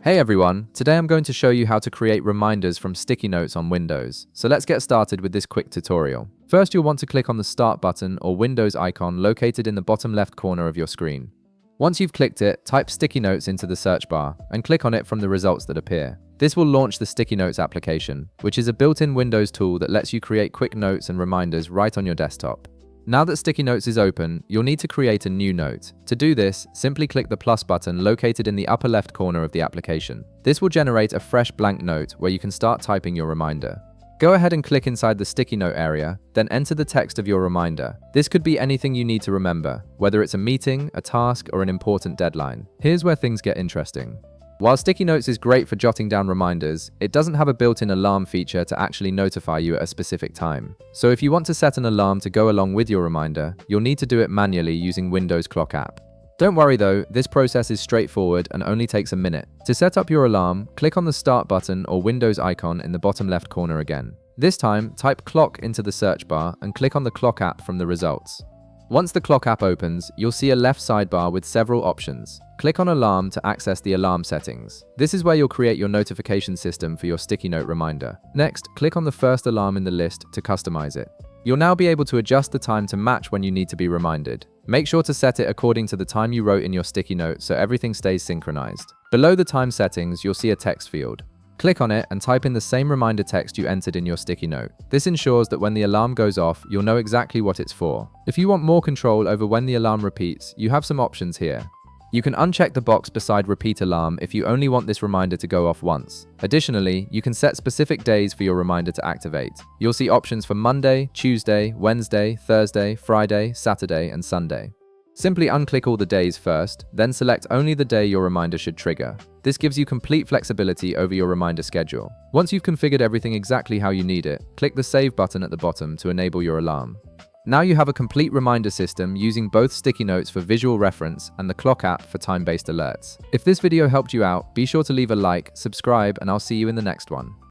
Hey everyone, today I'm going to show you how to create reminders from sticky notes on Windows. So let's get started with this quick tutorial. First, you'll want to click on the Start button or Windows icon located in the bottom left corner of your screen. Once you've clicked it, type Sticky Notes into the search bar and click on it from the results that appear. This will launch the Sticky Notes application, which is a built-in Windows tool that lets you create quick notes and reminders right on your desktop. Now that Sticky Notes is open, you'll need to create a new note. To do this, simply click the plus button located in the upper left corner of the application. This will generate a fresh blank note where you can start typing your reminder. Go ahead and click inside the sticky note area, then enter the text of your reminder. This could be anything you need to remember, whether it's a meeting, a task, or an important deadline. Here's where things get interesting. While Sticky Notes is great for jotting down reminders, it doesn't have a built-in alarm feature to actually notify you at a specific time. So if you want to set an alarm to go along with your reminder, you'll need to do it manually using Windows Clock app. Don't worry though, this process is straightforward and only takes a minute. To set up your alarm, click on the Start button or Windows icon in the bottom left corner again. This time, type Clock into the search bar and click on the Clock app from the results. Once the Clock app opens, you'll see a left sidebar with several options. Click on Alarm to access the alarm settings. This is where you'll create your notification system for your sticky note reminder. Next, click on the first alarm in the list to customize it. You'll now be able to adjust the time to match when you need to be reminded. Make sure to set it according to the time you wrote in your sticky note so everything stays synchronized. Below the time settings, you'll see a text field. Click on it and type in the same reminder text you entered in your sticky note. This ensures that when the alarm goes off, you'll know exactly what it's for. If you want more control over when the alarm repeats, you have some options here. You can uncheck the box beside Repeat Alarm if you only want this reminder to go off once. Additionally, you can set specific days for your reminder to activate. You'll see options for Monday, Tuesday, Wednesday, Thursday, Friday, Saturday, and Sunday. Simply unclick all the days first, then select only the day your reminder should trigger. This gives you complete flexibility over your reminder schedule. Once you've configured everything exactly how you need it, click the Save button at the bottom to enable your alarm. Now you have a complete reminder system using both Sticky Notes for visual reference and the Clock app for time-based alerts. If this video helped you out, be sure to leave a like, subscribe, and I'll see you in the next one.